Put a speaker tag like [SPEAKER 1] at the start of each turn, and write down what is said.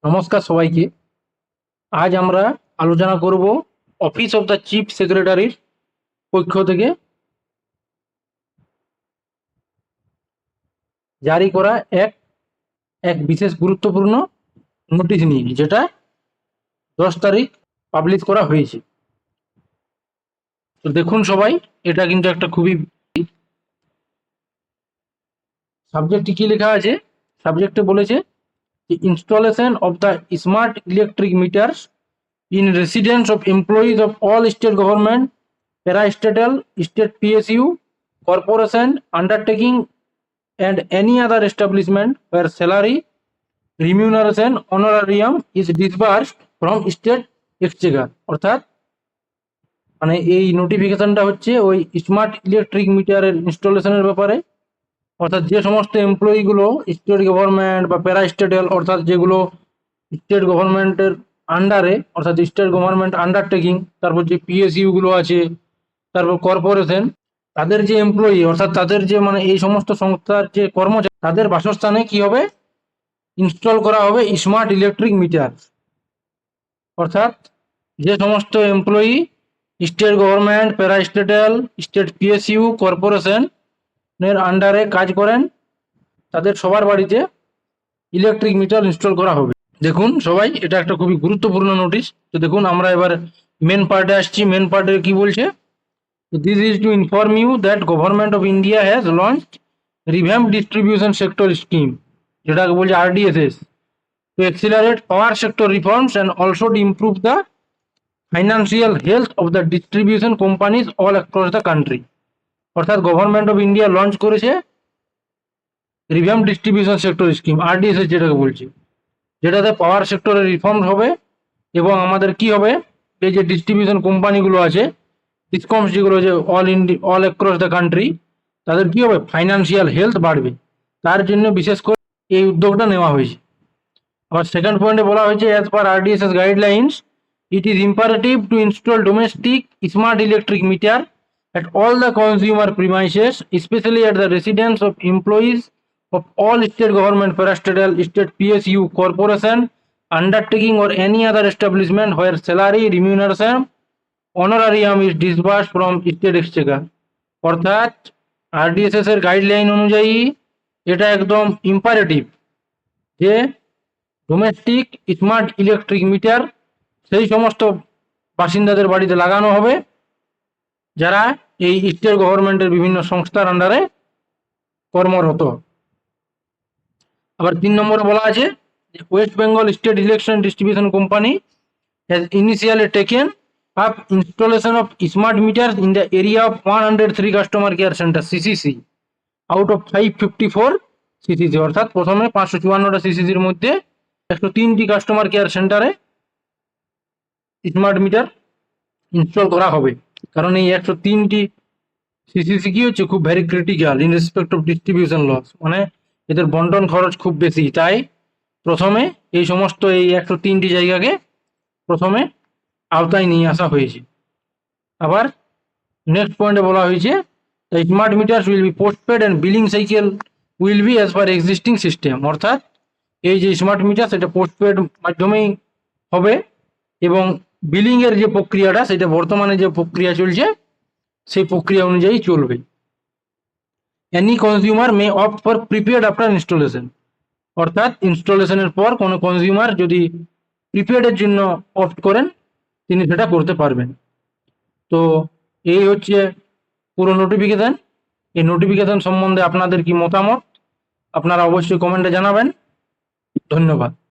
[SPEAKER 1] নমস্কার সবাইকে। আজ আমরা আলোচনা করব অফিস অফ দ্য চিফ সেক্রেটারির পক্ষ থেকে জারি করা এক এক বিশেষ গুরুত্বপূর্ণ নোটিশ নিয়ে, যেটা 10 তারিখ পাবলিশ করা হয়েছে। তো দেখুন সবাই, এটা কিন্তু একটা খুবই সাবজেক্টে কি লেখা আছে। সাবজেক্টে বলেছে যে installation of the smart electric meters in residence of employees of all state government, parastatal, state PSU, corporation, undertaking, and any other establishment where salary, remuneration, honorarium is disbursed from state exchequer। অর্থাৎ মানে এই নোটিফিকেশনটা হচ্ছে ওই smart electric মিটারের ইনস্টলেশনের ব্যাপারে। অর্থাৎ যে সমস্ত এমপ্লয়িগুলো স্টেট গভর্নমেন্ট বা প্যারাস্টেটাল, অর্থাৎ যেগুলো স্টেট গভর্নমেন্টের আন্ডারে, অর্থাৎ স্টেট গভর্নমেন্ট আন্ডারটেকিং, তারপর যে পিএসইউ গুলো আছে, তারপর কর্পোরেশন, তাদের যে এমপ্লয়ি, অর্থাৎ তাদের যে মানে এই সমস্ত সংস্থার যে কর্মচারী, তাদের বাসস্থানে কি হবে, ইনস্টল করা হবে স্মার্ট ইলেকট্রিক মিটার। অর্থাৎ যে সমস্ত employee state government, parastatal, state PSU, corporation এর আন্ডারে কাজ করেন, তাদের সবার বাড়িতে ইলেকট্রিক মিটার ইনস্টল করা হবে। দেখুন সবাই, এটা একটা খুবই গুরুত্বপূর্ণ নোটিশ। তো দেখুন, আমরা এবার মেন পার্টে আসছি। মেন পার্টে কি বলছে, this is to inform you that government of India has launched revamp distribution sector scheme, যেটাকে বলছে RDSS, to accelerate power sector reforms and also to improve the financial health of the distribution companies all across the country. অর্থাৎ government of India launch করেছে revamp distribution sector scheme, RDSS যেটাকে বলছে, যেটাতে পাওয়ার সেক্টরে reform হবে এবং আমাদের কি হবে, এই যে ডিস্ট্রিবিউশন কোম্পানিগুলো আছে, ডিসকমস যেগুলো, যে অল অ্যাক্রস দ্য কান্ট্রি, তাদের কি হবে, ফাইন্যান্সিয়াল হেলথ বাড়বে। তার জন্য বিশেষ করে এই উদ্যোগটা নেওয়া হয়েছে। আবার সেকেন্ড পয়েন্টে বলা হয়েছে, as per RDSS guidelines it is imperative to install domestic smart electric meter at all the consumer premises, especially at the residence of employees of all state government, parastatal, state PSU, corporation, undertaking or any other establishment where salary, remuneration, honorarium is disbursed from state exchequer। অর্থাৎ আরডিএসএস এর guideline অনুযায়ী এটা একদম imperative যে domestic smart electric metre সেই সমস্ত বাসিন্দাদের বাড়িতে লাগানো হবে যারা এই স্টেট গভর্নমেন্টের বিভিন্ন সংস্থার আন্ডারে কর্মরত। আবার 3 নম্বরে বলা আছে, West Bengal state election distribution company has initially taken up installation of smart meter in the area of 103 customer care center CCC out of 554 CCC. অর্থাৎ প্রথমে 554টা সিসিসির মধ্যে 103টি কাস্টমার কেয়ার সেন্টারে স্মার্ট মিটার ইনস্টল করা হবে। কারণ এই 103টি সিসিসি কি হচ্ছে, খুব very critical in respect of distribution loss, মানে এদের বন্টন খরচ খুব বেশি, তাই প্রথমে এই সমস্ত এই 103টি জায়গাকে প্রথমে আওতায় নিয়ে আসা হয়েছে। আবার নেক্সট পয়েন্টে বলা হয়েছে, the smart meters will be postpaid and billing cycle will be as per existing system. অর্থাৎ এই যে স্মার্ট মিটার, সেটা পোস্টপেড মাধ্যমেই হবে এবং বিলিং এর যে প্রক্রিয়াটা, সেটা বর্তমানে যে প্রক্রিয়া চলছে সেই প্রক্রিয়া অনুযায়ী চলবে। Any consumer May opt for prepaid after installation. অর্থাৎ ইনস্টলেশনের পর কোনো কনজিউমার যদি প্রিপেডের জন্য অপ্ট করেন, তিনি সেটা করতে পারবেন। তো এই হচ্ছে পুরো নোটিফিকেশন। এই নোটিফিকেশন সম্বন্ধে আপনাদের কি মতামত, আপনারা অবশ্যই কমেন্টে জানাবেন। ধন্যবাদ।